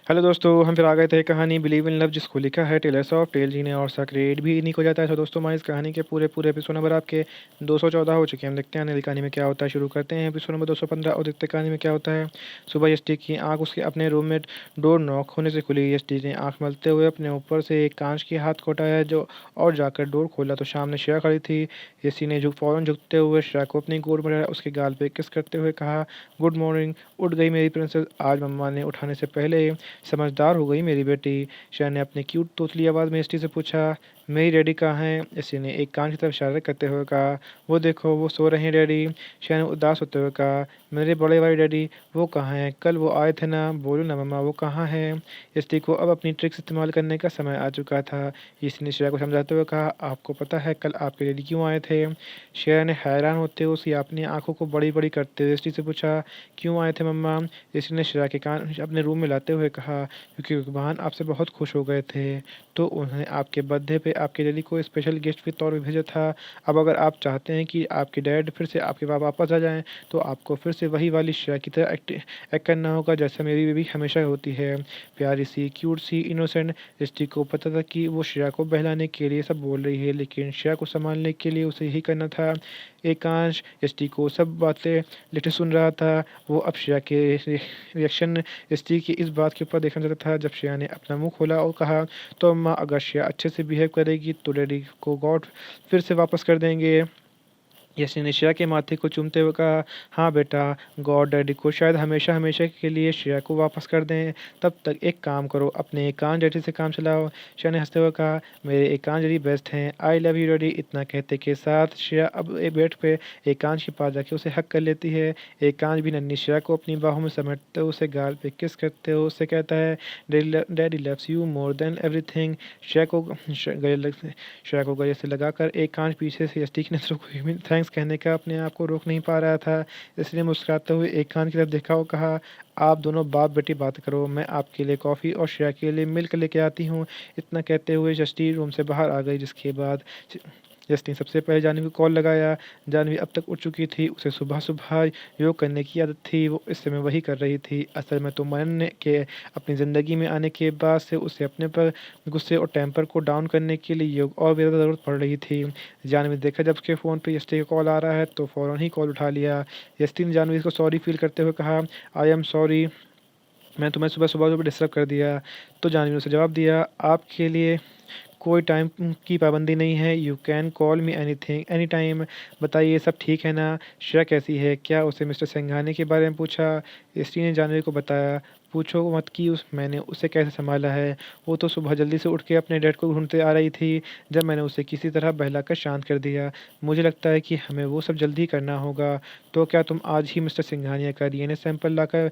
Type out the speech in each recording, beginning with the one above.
Hello दोस्तों, हम फिर आ गए थे कहानी बिलीव इन लव जिसको लिखा है टेलर्स ऑफ टेल जी ने और सक्रेट भी इन्हीं को जाता है। तो दोस्तों हमारी इस कहानी के पूरे एपिसोड नंबर आपके 214 हो चुके हैं। हम देखते हैं अगली कहानी में क्या होता है। शुरू करते हैं एपिसोड नंबर 215 और देखते हैं कहानी में क्या होता है। सुबह यष्टि की आंख उसके अपने रूम में डोर नॉक होने से खुली। यष्टि ने आंख मलते हुए अपने ऊपर से एक कांच की हाथ को उठाया जो और जाकर डोर खोला तो सामने श्रेया खड़ी थी। यष्टि ने फौरन झुकते हुए श्रेया को अपनी गोद में लगाया, उसके गाल पे किस करते हुए कहा, गुड मॉर्निंग। उठ गई मेरी प्रिंसेस, आज मम्मा ने उठाने से पहले समझदार हो गई मेरी बेटी। शह ने अपनी क्यूट तोतली आवाज़ में एसटी से पूछा, मेरी डैडी कहाँ हैं? एसटी ने एक कान की तरफ इशारा करते हुए कहा, वो देखो वो सो रहे हैं डैडी। शह ने उदास होते हुए कहा, मेरे बड़े भाई डैडी वो कहाँ हैं? कल वो आए थे ना, बोलो ना मम्मा वो कहाँ हैं? एसटी को अब अपनी ट्रिक्स इस्तेमाल करने का समय आ चुका था। एसटी ने श्रेया को समझाते हुए कहा, आपको पता है कल आपके डैडी क्यों आए थे? श्रेया ने हैरान होते हुए उसकी अपनी आंखों को बड़ी बड़ी करते हुए एसटी से पूछा, क्यों आए थे मम्मा? एसटी ने श्रेया के कान अपने रूम में लाते हुए कहा, क्योंकि विद्वान आपसे बहुत खुश हो गए थे, तो उन्हें आपके बर्थडे पे आपके डैडी को स्पेशल गिफ्ट के तौर पे भेजा था। अब अगर आप चाहते हैं कि आपके डैड फिर से आपके पास वापस आ जाएँ, तो आपको फिर से वही वाली श्रेया की तरह एक्ट करना होगा जैसा मेरी बेबी हमेशा होती है। प्यारी सी, क्यूट सी, इनोसेंट। दृष्टि को पता था कि वो श्रेया को बहलाने के लिए सब बोल रही है, लेकिन श्रेया को सँभालने के लिए उसे यही करना था। एकांश दृष्टि को सब बातें लेटे सुन रहा था। वो अब श्रेया के रिएक्शन स्त्री की इस बात के ऊपर देखना चाहता था। जब श्रेया ने अपना मुंह खोला और कहा, तो अम्मा अगर श्रेया अच्छे से बिहेव करेगी तो डैडी को गॉड फिर से वापस कर देंगे। यशी ने श्रेया के माथे को चूमते हुए कहा, हाँ बेटा, गॉड डैडी को शायद हमेशा हमेशा के लिए श्रेया को वापस कर दें। तब तक एक काम करो, अपने एकांश डैडी से काम चलाओ। श्रेया ने हंसते हुए कहा, मेरे एकांश डैडी बेस्ट हैं, आई लव यू डैडी। इतना कहते के साथ श्रेया अब एक बेड पे एकांश के पास जाके उसे हक कर लेती है। एकांश भी नन्ही श्रेया को अपनी बाहों में समेटते हुए उसे गाल पे किस करते हुए उससे कहता है, daddy loves you more than everything. Shreya को गले से लगाकर एकांश पीछे से यष्टि की नजरों को थैंक्स कहने का अपने आप को रोक नहीं पा रहा था, इसलिए मुस्कुराते हुए एकांश की तरफ देखा और कहा, आप दोनों बाप बेटी बात करो, मैं आपके लिए कॉफ़ी और श्रेया के लिए मिल्क लेके आती हूँ। इतना कहते हुए यष्टि रूम से बाहर आ गई, जिसके बाद यष्टि ने सबसे पहले जानवी को कॉल लगाया। जानवी अब तक उठ चुकी थी, उसे सुबह सुबह योग करने की आदत थी, वो इस समय वही कर रही थी। असल में तो मनन के अपनी ज़िंदगी में आने के बाद से उसे अपने पर गुस्से और टेम्पर को डाउन करने के लिए योग और भी ज़्यादा ज़रूरत पड़ रही थी। जानवी ने देखा जब उसके फ़ोन पे यष्टि का कॉल आ रहा है तो फ़ौरन ही कॉल उठा लिया। यष्टि ने जानवी को सॉरी फील करते हुए कहा, आई एम सॉरी, मैं तुम्हें सुबह सुबह डिस्टर्ब कर दिया। तो जानवी ने उसे जवाब दिया, आपके लिए कोई टाइम की पाबंदी नहीं है, you can call me anything any time. बताइए सब ठीक है ना? श्रेया कैसी है? क्या उसे मिस्टर सिंघानिया के बारे में पूछा? एसटी ने जानवी को बताया, पूछो मत कि मैंने उसे कैसे संभाला है। वो तो सुबह जल्दी से उठ के अपने डैड को ढूंढते आ रही थी, जब मैंने उसे किसी तरह बहलाकर शांत कर दिया। मुझे लगता है कि हमें वो सब जल्दी करना होगा। तो क्या तुम आज ही मिस्टर सिंघानिया का डीएनए सैंपल लाकर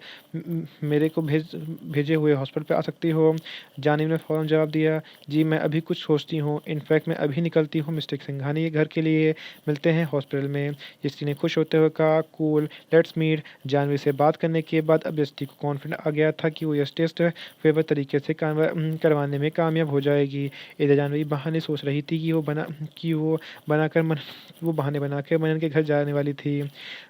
मेरे को भेजे हुए हॉस्पिटल पे आ सकती हो? जानवी ने फ़ौरन जवाब दिया, जी मैं अभी कुछ सोचती हूँ, इनफैक्ट मैं अभी निकलती हूँ मिस्टर सिंघानिया के घर के लिए, मिलते हैं हॉस्पिटल में। यष्टि ने खुश होते हुए कहा, कूल, लेट्स मीट। जानवी से बात करने के बाद अब यष्टि को कॉन्फिडेंट आ गया था कि वो यह टेस्ट फेवर तरीके से करवाने में कामयाब हो जाएगी। इधर जानवी बहाने सोच रही थी कि वो बहाने बनाकर मनन के घर जाने वाली थी।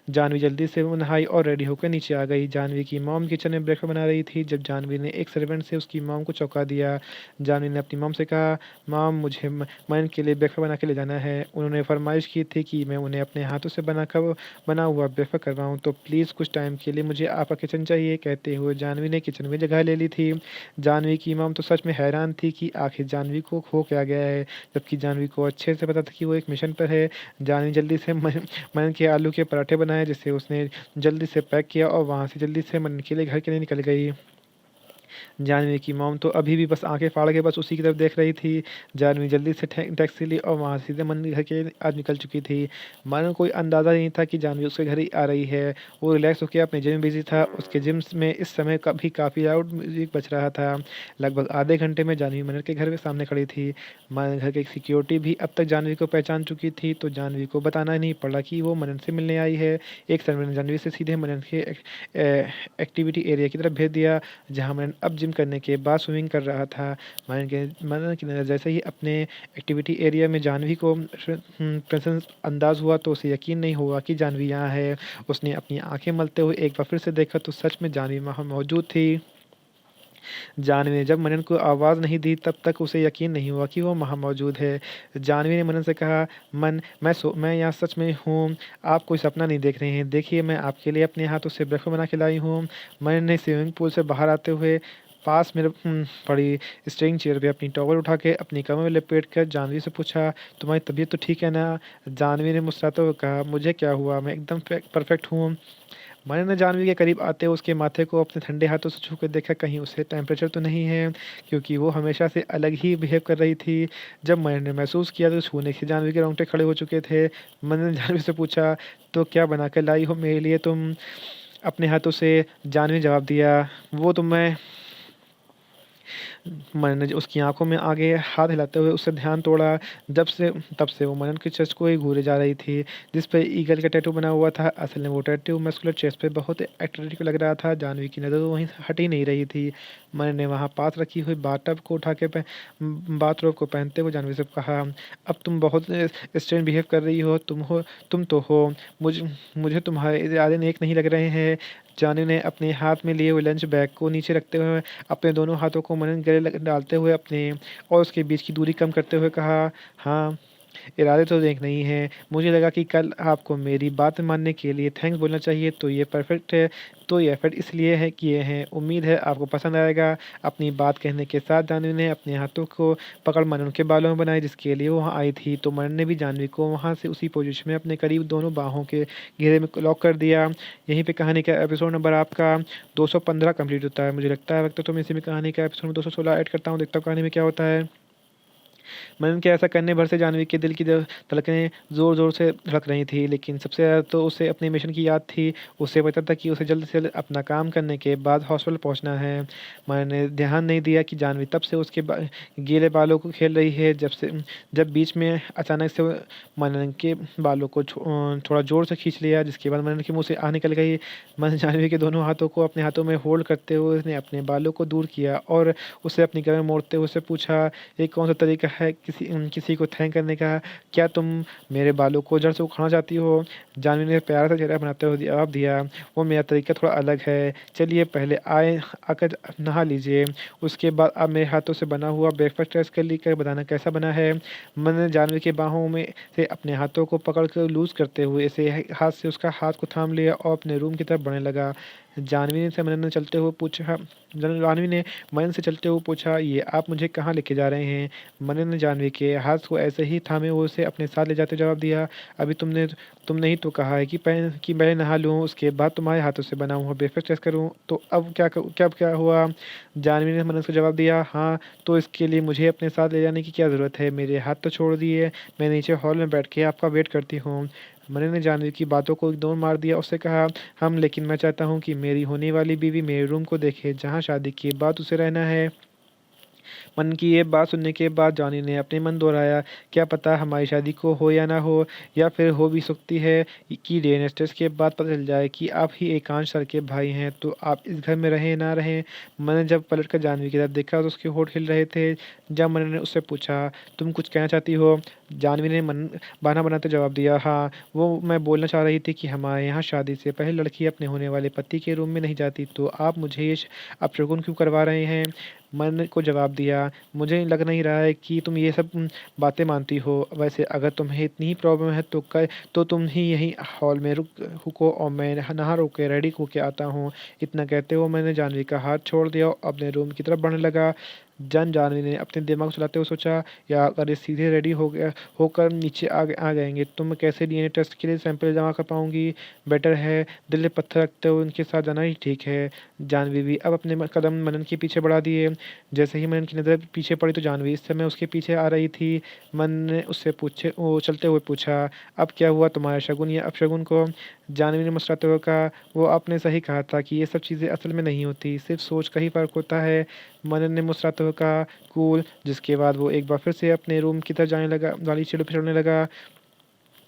जानवी जल्दी से वो नहाई और रेडी होकर नीचे आ गई। जानवी की मॉम किचन में ब्रेकफास्ट बना रही थी जब जानवी ने एक सर्वेंट से उसकी मॉम को चौंका दिया। जानवी ने अपनी मॉम से कहा, मॉम मुझे मनन के लिए ब्रेकफास्ट बना के ले जाना है। उन्होंने फरमाइश की थी कि मैं उन्हें अपने हाथों से बना हुआ ब्रेकफास्ट करवाऊँ, तो प्लीज़ कुछ टाइम के लिए मुझे आपका किचन चाहिए। कहते हुए जानवी ने किचन में जगह ले ली थी। जानवी की मॉम तो सच में हैरान थी कि आखिर जानवी को हो क्या गया है, जबकि जानवी को अच्छे से पता था कि वो एक मिशन पर है। जानवी जल्दी से मनन के आलू के पराठे बनाए, जिसे उसने जल्दी से पैक किया और वहाँ से जल्दी से मनन के लिए घर के लिए निकल गई। जानवी की मॉम तो अभी भी बस आंखें फाड़ के बस उसी की तरफ देख रही थी। जानवी जल्दी से टैक्सी ली और वहाँ सीधे मनन के घर के आज निकल चुकी थी। मनन को कोई अंदाज़ा नहीं था कि जानवी उसके घर ही आ रही है। वो रिलैक्स होकर अपने जिम में बिजी था। उसके जिम में इस समय काफ़ी लाउड म्यूजिक बज रहा था। लगभग आधे घंटे में जानवी मनन के घर के सामने खड़ी थी। मनन घर की सिक्योरिटी भी अब तक जानवी को पहचान चुकी थी, तो जानवी को बताना नहीं पड़ा कि वो मनन से मिलने आई है। एक सर्वेंट ने जानवी से सीधे मनन के एक्टिविटी एरिया की तरफ भेज दिया, जहाँ मनन अब जिम करने के बाद स्विमिंग कर रहा था। मनन की नज़र जैसे ही अपने एक्टिविटी एरिया में जानवी को प्रेजेंस अंदाज हुआ तो उसे यकीन नहीं हुआ कि जानवी यहाँ है। उसने अपनी आंखें मलते हुए एक बार फिर से देखा तो सच में जानवी वहाँ मौजूद थी। जानवी ने जब मनन को आवाज़ नहीं दी तब तक उसे यकीन नहीं हुआ कि वो वहाँ मौजूद है। जानवी ने मनन से कहा, मन मैं यहाँ सच में हूँ, आप कोई सपना नहीं देख रहे हैं। देखिए मैं आपके लिए अपने हाथों से ब्रेकफ़ास्ट बना के लाई हूँ। मनन ने स्विमिंग पूल से बाहर आते हुए पास में पड़ी स्टेइंग चेयर पे अपनी टॉवल उठा के अपनी कमर में लपेट कर जानवी से पूछा, तुम्हारी तबीयत तो ठीक है ना? जानवी ने मुस्कुराते हुए कहा, मुझे क्या हुआ? मैं एकदम परफेक्ट हूँ। मैंने ने जानवी के करीब आते उसके माथे को अपने ठंडे हाथों से छू कर देखा कहीं उसे टेम्परेचर तो नहीं है, क्योंकि वो हमेशा से अलग ही बिहेव कर रही थी। जब मैंने महसूस किया तो छूने से जानवी के रोंगटे खड़े हो चुके थे। मैंने जानवी से पूछा, तो क्या बना कर लाई हो मेरे लिए तुम? अपने हाथों से। जानवी ने जवाब दिया, वो तो मैं मैंने उसकी आंखों में आगे हाथ हिलाते हुए उससे ध्यान तोड़ा। जब से तब से वो मनन की चेस्ट को ही घूरे जा रही थी, जिस पे ईगल का टैटू बना हुआ था। असल में वो टैटू मस्कुलर चेस्ट पे बहुत अट्रैक्टिव लग रहा था। जानवी की नज़र वहीं से हट ही नहीं रही थी। मनन ने वहाँ पास रखी हुई बाथटब को उठा के बाथरोब को पहनते हुए जानवी से कहा, अब तुम बहुत स्ट्रेंज बिहेव कर रही हो। तुम तो हो। मुझे तुम्हारे इरादे नेक नहीं लग रहे हैं। जानवी ने अपने हाथ में लिए हुए लंच बैग को नीचे रखते हुए अपने दोनों हाथों को मनन के गले डालते हुए अपने और उसके बीच की दूरी कम करते हुए कहा, हाँ, इरादे तो नेक नहीं हैं। मुझे लगा कि कल आपको मेरी बात मानने के लिए थैंक्स बोलना चाहिए, तो ये परफेक्ट है। तो ये एफर्ट इसलिए है किए हैं। उम्मीद है आपको पसंद आएगा। अपनी बात कहने के साथ जानवी ने अपने हाथों को पकड़ मनन के बालों में बनाए जिसके लिए वो वहाँ आई थी। तो मनन ने भी जानवी को वहाँ से उसी पोजीशन में अपने करीब दोनों बाहों के घेरे में लॉक कर दिया। यहीं पे कहानी का एपिसोड नंबर आपका 215 कंप्लीट होता है। मुझे लगता है वक्त तो मैं इसी में कहानी का एपिसोड में 216 ऐड करता हूँ। देखता हूँ कहानी में क्या होता है। मनन के ऐसा करने भर से जानवी के दिल की धड़कनें ज़ोर-ज़ोर से धड़क रही थी, लेकिन सबसे ज़्यादा तो उसे अपने मिशन की याद थी। उसे पता था कि उसे जल्द से जल्द अपना काम करने के बाद हॉस्पिटल पहुंचना है। मनन ने ध्यान नहीं दिया कि जानवी तब से उसके गीले बालों को खेल रही है। जब बीच में अचानक से मनन के बालों को थोड़ा ज़ोर से खींच लिया, जिसके बाद मनन के मुँह से आह निकल गई। मनन जानवी के दोनों हाथों को अपने हाथों में होल्ड करते हुए उसने अपने बालों को दूर किया और उसे अपनी कमर मोड़ते हुए उससे पूछा, ये कौन-सा तरीका है किसी को थैंक करने का? क्या तुम मेरे बालों को जड़ से उखाड़ना चाहती हो? जानवी ने प्यारा सा चेहरा बनाते हुए जवाब दिया, वो मेरा तरीका थोड़ा अलग है। चलिए पहले आकर नहा लीजिए, उसके बाद आप मेरे हाथों से बना हुआ ब्रेकफ़ास्ट टेस्ट कर बताना कैसा बना है। मैंने जानवी की बाहों में से अपने हाथों को पकड़ कर लूज़ करते हुए इसे हाथ से उसका हाथ को थाम लिया और अपने रूम की तरफ बढ़ने लगा। जानवी ने मनन से चलते हुए पूछा, ये आप मुझे कहाँ लेके जा रहे हैं? मनन ने जानवी के हाथ को ऐसे ही थामे हुए उसे अपने साथ ले जाते जवाब दिया, अभी तुमने ही तो कहा है कि पहले नहा लूँ, उसके बाद तुम्हारे हाथों से बना हुआ ब्रेकफ़ास्ट टेस्ट करूँ, तो अब क्या हुआ? जानवी ने मनन को जवाब दिया, हाँ, तो इसके लिए मुझे अपने साथ ले जाने की क्या ज़रूरत है? मेरे हाथ तो छोड़ दिए, मैं नीचे हॉल में बैठ के आपका वेट करती हूँ। मनन ने जानवी की बातों को इग्नोर मार दिया। उससे कहा, लेकिन मैं चाहता हूँ कि मेरी होने वाली बीवी मेरे रूम को देखे, जहाँ शादी के बाद उसे रहना है। मन की ये बात सुनने के बाद जॉनी ने अपने मन दोहराया, क्या पता हमारी शादी को हो या ना हो, या फिर हो भी सकती है कि डीएनए टेस्ट के बाद पता चल जाए कि आप ही एकांश सर के भाई हैं, तो आप इस घर में रहें ना रहें। मैंने जब पलट कर जानवी की तरफ देखा तो उसके होंठ हिल रहे थे। जब मैंने ने उससे पूछा, तुम कुछ कहना चाहती हो? जानवी ने बहाना बनाते जवाब दिया, हाँ, वो मैं बोलना चाह रही थी कि हमारे यहाँ शादी से पहले लड़की अपने होने वाले पति के रूम में नहीं जाती, तो आप मुझे ये अपशगुन क्यों करवा रहे हैं? मैंने को जवाब दिया, मुझे लग नहीं रहा है कि तुम ये सब बातें मानती हो। वैसे अगर तुम्हें इतनी ही प्रॉब्लम है तो तुम ही यहीं हॉल में रुको और मैं नहा रो के रेडी होके आता हूँ। इतना कहते हुए मैंने जानवी का हाथ छोड़ दिया और अपने रूम की तरफ बढ़ने लगा। जानवी ने अपने दिमाग को चलाते हुए सोचा, या अगर ये सीधे रेडी होकर नीचे आ जाएंगे तो मैं कैसे डीएनए टेस्ट के लिए सैंपल जमा कर पाऊंगी? बेटर है दिल पे पत्थर रखते हुए उनके साथ जाना ही ठीक है। जानवी भी अब अपने कदम मनन के पीछे बढ़ा दिए। जैसे ही मनन की नज़र पीछे पड़ी तो जानवी इस समय उसके पीछे आ रही थी। मन ने उससे पूछे वो चलते हुए पूछा, अब क्या हुआ तुम्हारे शगुन या अपशगुन को? जानवी ने मुस्कुराते हुए कहा, वो आपने सही कहा था कि ये सब चीज़ें असल में नहीं होती, सिर्फ सोच का ही फ़र्क होता है। मनन ने मुस्कुराते हुए कहा, कूल। जिसके बाद वो एक बार फिर से अपने रूम की तरफ जाने लगा, गाड़ी सीढ़ियों पे चढ़ने लगा।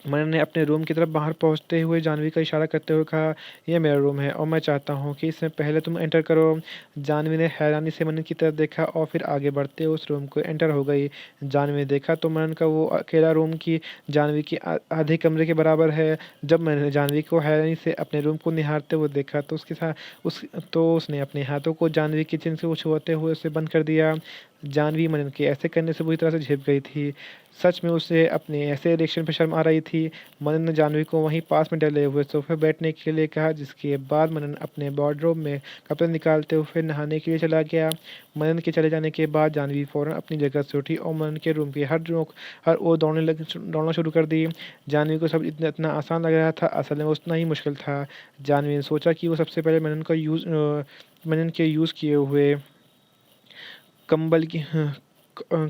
मनन ने अपने रूम की तरफ बाहर पहुँचते हुए जाह्नवी का इशारा करते हुए कहा, "ये मेरा रूम है और मैं चाहता हूँ कि इसमें पहले तुम एंटर करो।" जाह्नवी ने हैरानी से मनन की तरफ देखा और फिर आगे बढ़ते हुए उस रूम को एंटर हो गई। जाह्नवी ने देखा तो मनन का वो अकेला रूम की जाह्नवी के आधे कमरे के बराबर है। जब मैंने जाह्नवी को हैरानी से अपने रूम को निहारते हुए देखा तो उसके साथ उस तो उसने अपने हाथों को जाह्नवी के चिन से छुआते हुए उसे बंद कर दिया। जाह्नवी मनन के ऐसे करने से बुरी तरह से झिप गई थी। सच में उसे अपने ऐसे रिएक्शन पे शर्म आ रही थी। मनन ने जाह्नवी को वहीं पास में डले हुए सोफ़े बैठने के लिए कहा, जिसके बाद मनन अपने वार्डरोब में कपड़े निकालते हुए नहाने के लिए चला गया। मनन के चले जाने के बाद जाह्नवी फ़ौरन अपनी जगह से उठी और मनन के रूम की हर ओर दौड़ना शुरू कर दी। जाह्नवी को सब इतना आसान लग रहा था, असल में उतना ही मुश्किल था। जाह्नवी ने सोचा कि वो सबसे पहले मनन के यूज़ किए हुए कंबल की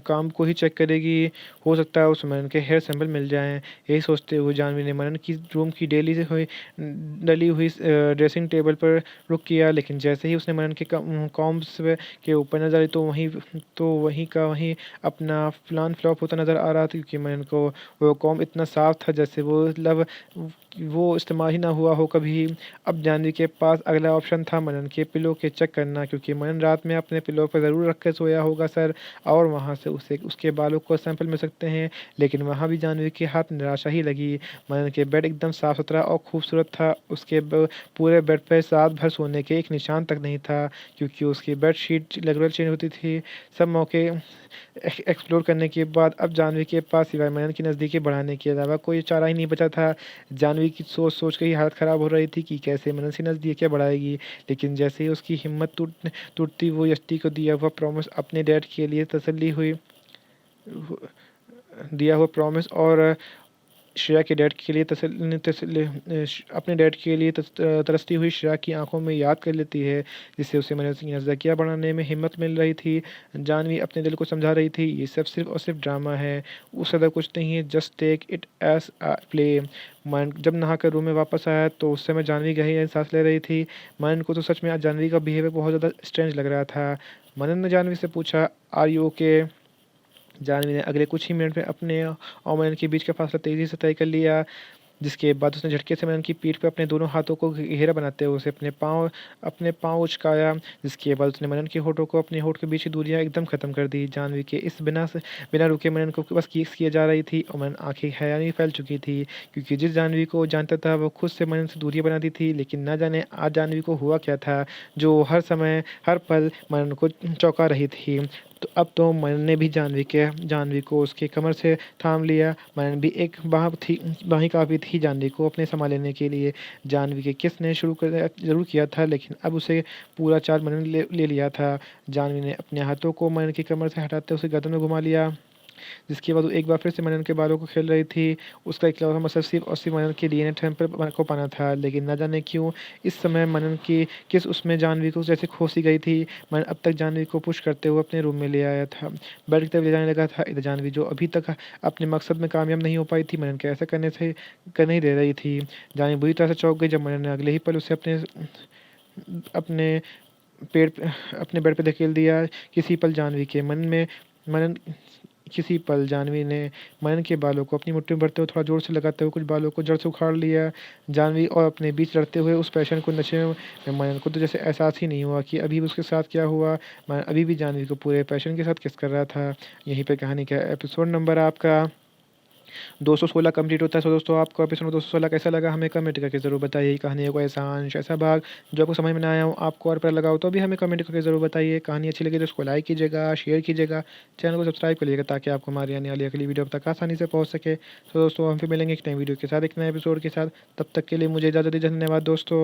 काम को ही चेक करेगी। हो सकता है उसमें उनके हेयर सैंपल मिल जाएँ। यही सोचते हुए जाह्नवी ने मनन की रूम की डली हुई ड्रेसिंग टेबल पर रुख किया, लेकिन जैसे ही उसने मनन के कॉम्ब्स के ऊपर नज़र आई तो वहीं का वहीं अपना प्लान फ्लॉप होता नज़र आ रहा था, क्योंकि मनन को वो कॉम्ब इतना साफ था जैसे वो इस्तेमाल ही ना हुआ हो कभी। अब जाह्नवी के पास अगला ऑप्शन था मनन के पिलो के चेक करना, क्योंकि मनन रात में अपने पिलो पर ज़रूर रख के सोया होगा सर, और वहाँ से उसे उसके बालों को सैंपल मिल सकते हैं। लेकिन वहाँ भी जाह्नवी के हाथ निराशा ही लगी। मनन के बेड एकदम साफ-सुथरा और खूबसूरत था। उसके पूरे बेड पे रात भर सोने के एक निशान तक नहीं था, क्योंकि उसकी बेडशीट रेगुलर चेंज होती थी। सब मौके एक्सप्लोर करने के बाद अब जाह्नवी के पास सिवाय मनन की नज़दीकी बढ़ाने के अलावा कोई चारा ही नहीं बचा था। जाह्नवी की सोच-सोच के ही हालत ख़राब हो रही थी कि कैसे मनन से नज़दीकियाँ बढ़ाएगी। लेकिन जैसे ही उसकी हिम्मत टूटती वो यष्टि को दिया हुआ प्रॉमिस और श्रेया के डैड के लिए अपने डैड के लिए तरसती हुई श्रेया की आंखों में याद कर लेती है, जिससे उसे नज़दीकियाँ बढ़ाने में हिम्मत मिल रही थी। जाह्नवी अपने दिल को समझा रही थी, ये सब सिर्फ और सिर्फ ड्रामा है, उससे ज़्यादा कुछ नहीं है, just take it as a play. मन जब नहाकर रूम में वापस आया तो उस समय जाह्नवी गहरी सांस ले रही थी। मन को तो सच में आज जाह्नवी का बिहेवियर बहुत ज़्यादा स्ट्रेंज लग रहा था। मनन ने जाह्नवी से पूछा, आर यू ओके? जाह्नवी ने अगले कुछ ही मिनट में अपने और मनन के बीच का फासला तेज़ी से तय कर लिया, जिसके बाद उसने झटके से मनन की पीठ पे अपने दोनों हाथों को घेरा बनाते हुए उसे अपने पाँव उचकाया, जिसके बाद उसने मनन के होठों को अपने होठ के बीच की दूरियाँ एकदम ख़त्म कर दी। जाह्नवी के इस बिना रुके मनन को बस किस किए जा रही थी और मनन आँखें हैरानी फैल चुकी थी, क्योंकि जिस जाह्नवी को वो जानता था वो खुद से मनन से दूरियाँ बनाती थी, लेकिन ना जाने आज जाह्नवी को हुआ क्या था, जो हर समय, हर पल मनन को चौंका रही थी। तो अब तो मनन ने भी जाह्नवी को उसकी कमर से थाम लिया। मनन भी एक बाँह ही काफ़ी थी जाह्नवी को अपने सँभाल लेने के लिए। जाह्नवी के किस ने ज़रूर किया था, लेकिन अब उसे पूरा चार्ज मनन ले ले लिया था। जाह्नवी ने अपने हाथों को मनन की कमर से हटाते उसे गर्दन में घुमा लिया, जिसके बाद वो एक बार फिर से मनन के बालों को खेल रही थी। उसका इकलौता मकसद सिर्फ़ और सिर्फ़ मनन के डीएनए सैंपल को पाना था, लेकिन ना जाने क्यों इस समय मनन की किस उसमें जाह्नवी को जैसे खो सी गई थी। मनन अब तक जाह्नवी को पुश करते हुए अपने रूम में ले आया था। बेड की तरफ ले जाने लगा था। इधर जाह्नवी, जो अभी तक अपने मकसद में कामयाब नहीं हो पाई थी, मनन के ऐसा कर नहीं दे रही थी। जाह्नवी बुरी तरह से चौंक गई जब मनन ने अगले ही पल उसे अपने पेड़ पे अपने बेड पे धकेल दिया। मनन किसी पल जाह्नवी ने मनन के बालों को अपनी मुट्ठी में भरते हुए थोड़ा ज़ोर से लगाते हुए कुछ बालों को जड़ से उखाड़ लिया। जाह्नवी और अपने बीच लड़ते हुए उस पैशन को नशे में मनन को तो जैसे एहसास ही नहीं हुआ कि अभी भी उसके साथ क्या हुआ। मनन अभी भी जाह्नवी को पूरे पैशन के साथ किस कर रहा था। यहीं पे कहानी का एपिसोड नंबर आपका 216 कंप्लीट होता है। सो दोस्तों, आपको एपिसोड 216 कैसा लगा हमें कमेंट करके ज़रूर बताइए। कहानी का कोई ऐसा अंश, ऐसा भाग जो आपको समझ में ना आया हो, आपको और प्यारा लगा हो, तो भी हमें कमेंट करके ज़रूर बताइए। कहानी अच्छी लगी तो उसको लाइक कीजिएगा, शेयर कीजिएगा, चैनल को सब्सक्राइब करिएगा, ताकि आपको हमारी आने वाली अगली वीडियो अब तक आसानी से पहुँच सके। तो दोस्तों, हम फिर मिलेंगे एक नई वीडियो के साथ, एक नए एपिसोड के साथ। तब तक के लिए मुझे इजाज़त दीजिए। धन्यवाद दोस्तों।